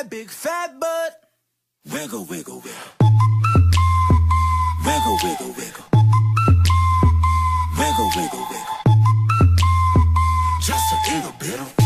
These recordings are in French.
that big fat butt. Wiggle, wiggle, wiggle. Wiggle, wiggle, wiggle. Wiggle, wiggle, wiggle. Just a little bit of.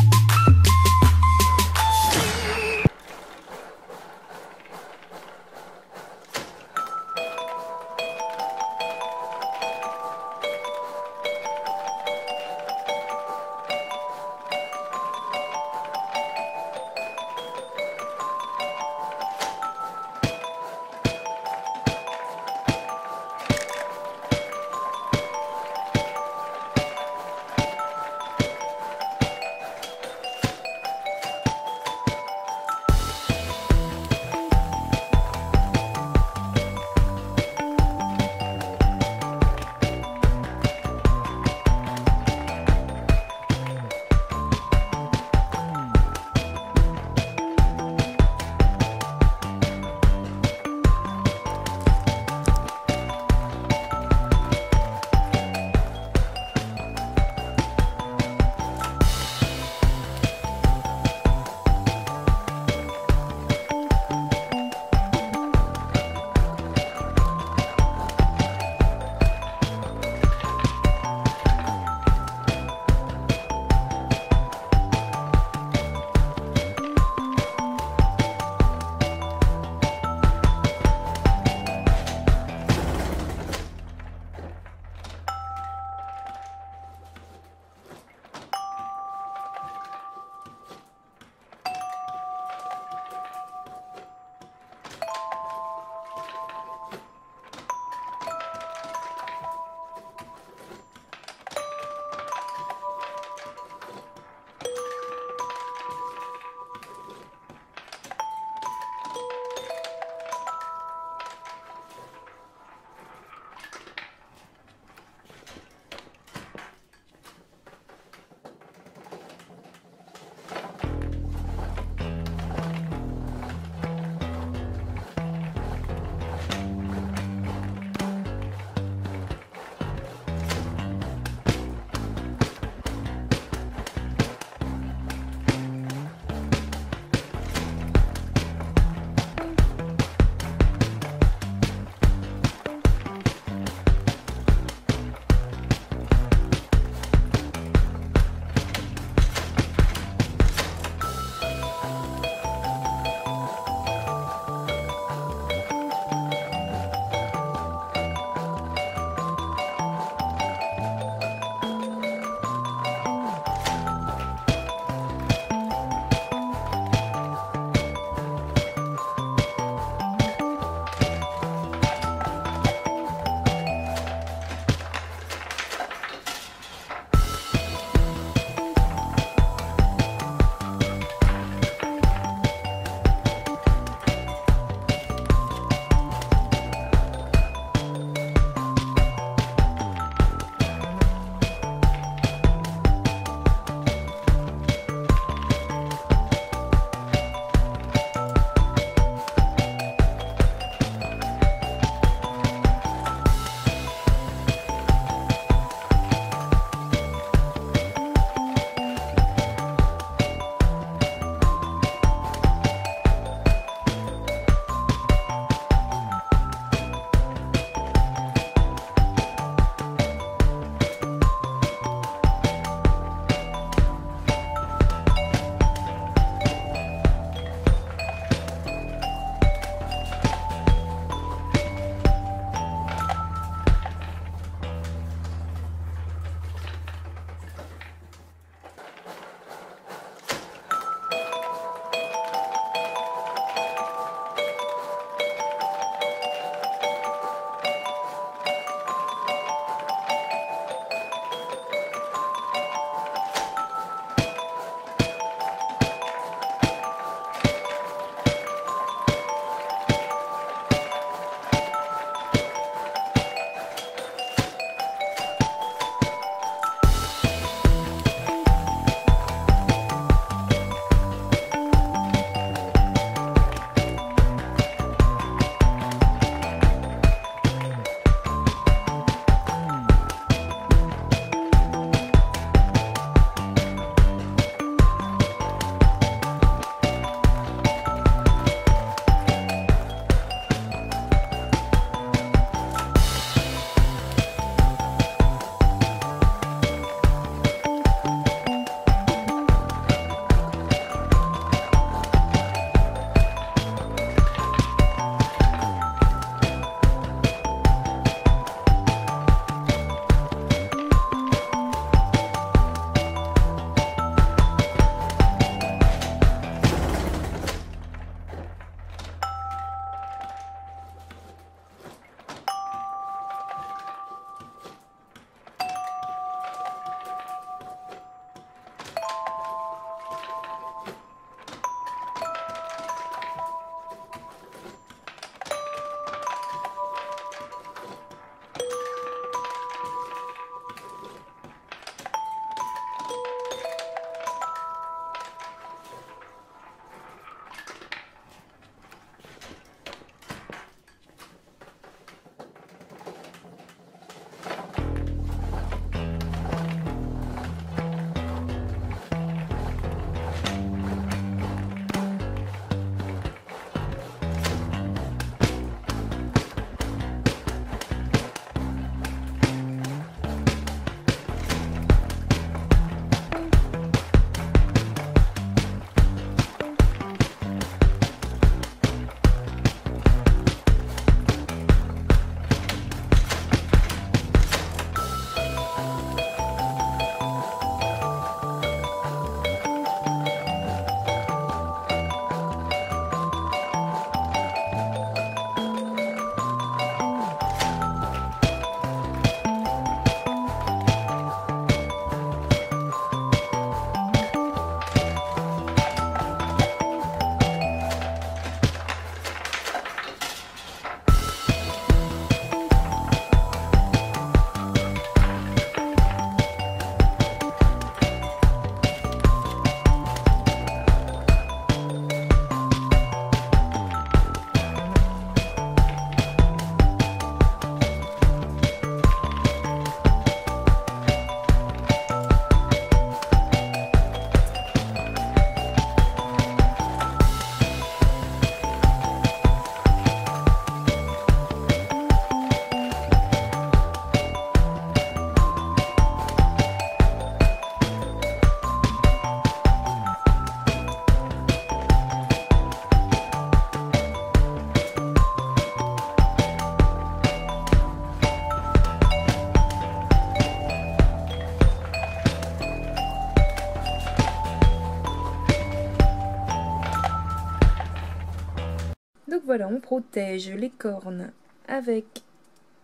Donc voilà, on protège les cornes avec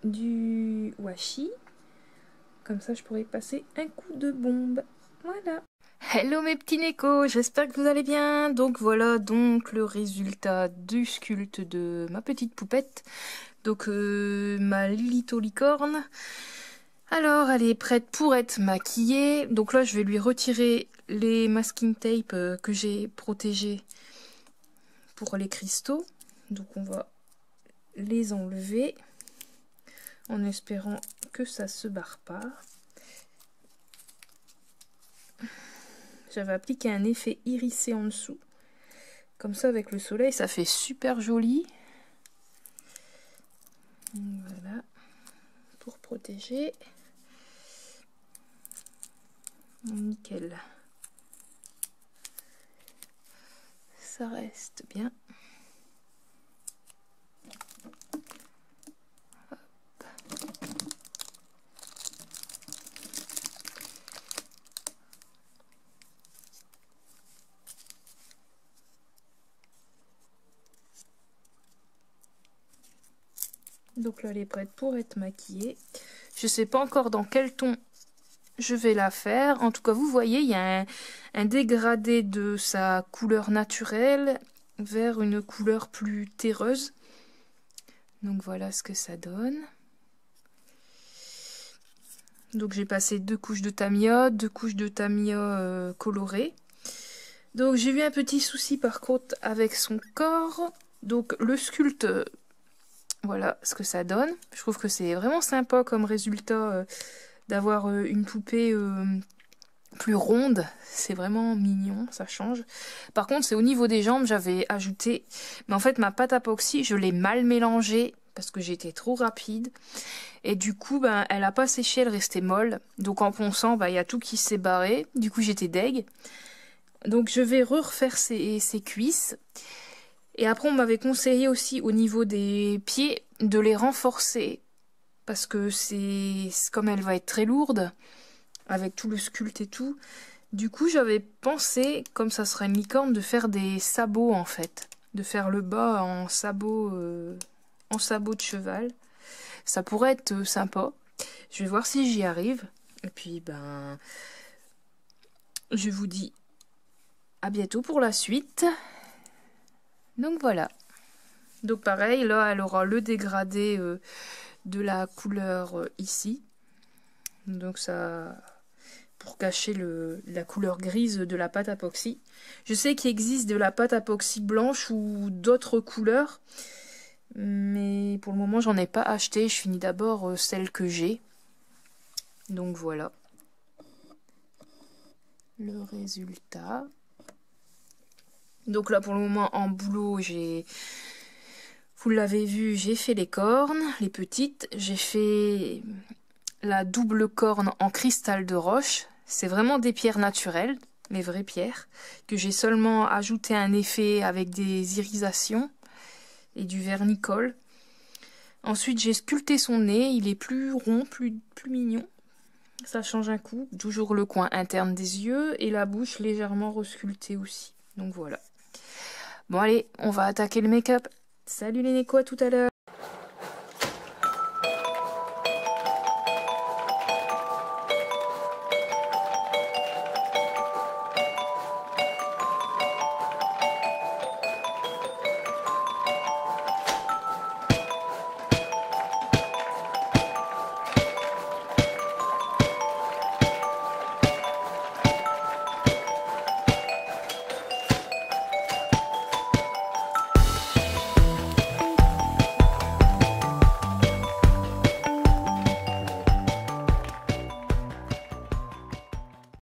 du washi. Comme ça, je pourrais passer un coup de bombe. Voilà. Hello mes petits nécos, j'espère que vous allez bien. Donc voilà donc le résultat du sculpte de ma petite poupette. Donc ma Lilito licorne. Alors elle est prête pour être maquillée. Donc là je vais lui retirer les masking tape que j'ai protégés pour les cristaux. Donc on va les enlever en espérant que ça se barre pas. J'avais appliqué un effet irisé en dessous. Comme ça avec le soleil ça fait super joli. Voilà. Pour protéger. Nickel. Ça reste bien. Hop. Donc là elle est prête pour être maquillée. Je sais pas encore dans quel ton je vais la faire. En tout cas vous voyez il y a un dégradé de sa couleur naturelle vers une couleur plus terreuse. Donc voilà ce que ça donne. Donc j'ai passé 2 couches de Tamiya, 2 couches de Tamiya colorées. Donc j'ai eu un petit souci par contre avec son corps. Donc le sculpte, voilà ce que ça donne. Je trouve que c'est vraiment sympa comme résultat d'avoir une poupée plus ronde. C'est vraiment mignon, ça change. Par contre c'est au niveau des jambes, j'avais ajouté, mais en fait ma pâte à epoxy je l'ai mal mélangée parce que j'étais trop rapide et du coup ben elle a pas séché, elle restait molle, donc en ponçant ben, y a tout qui s'est barré, du coup j'étais deg. Donc je vais refaire ses cuisses. Et après on m'avait conseillé aussi au niveau des pieds de les renforcer parce que c'est comme elle va être très lourde avec tout le sculpte et tout. Du coup j'avais pensé, comme ça sera une licorne, de faire des sabots en fait, de faire le bas en sabots de cheval. Ça pourrait être sympa. Je vais voir si j'y arrive. Et puis ben je vous dis à bientôt pour la suite. Donc voilà. Donc pareil, là elle aura le dégradé de la couleur ici. Donc ça, pour cacher la couleur grise de la pâte à epoxy. Je sais qu'il existe de la pâte à epoxy blanche ou d'autres couleurs. Mais pour le moment j'en ai pas acheté. Je finis d'abord celle que j'ai. Donc voilà. Le résultat. Donc là pour le moment en boulot vous l'avez vu, j'ai fait les cornes, les petites. J'ai fait la double corne en cristal de roche. C'est vraiment des pierres naturelles, les vraies pierres, que j'ai seulement ajouté un effet avec des irisations et du vernicole. Ensuite j'ai sculpté son nez, il est plus rond, plus mignon. Ça change un coup. Toujours le coin interne des yeux et la bouche légèrement resculptée aussi. Donc voilà. Bon allez, on va attaquer le make-up. Salut les nécos, à tout à l'heure.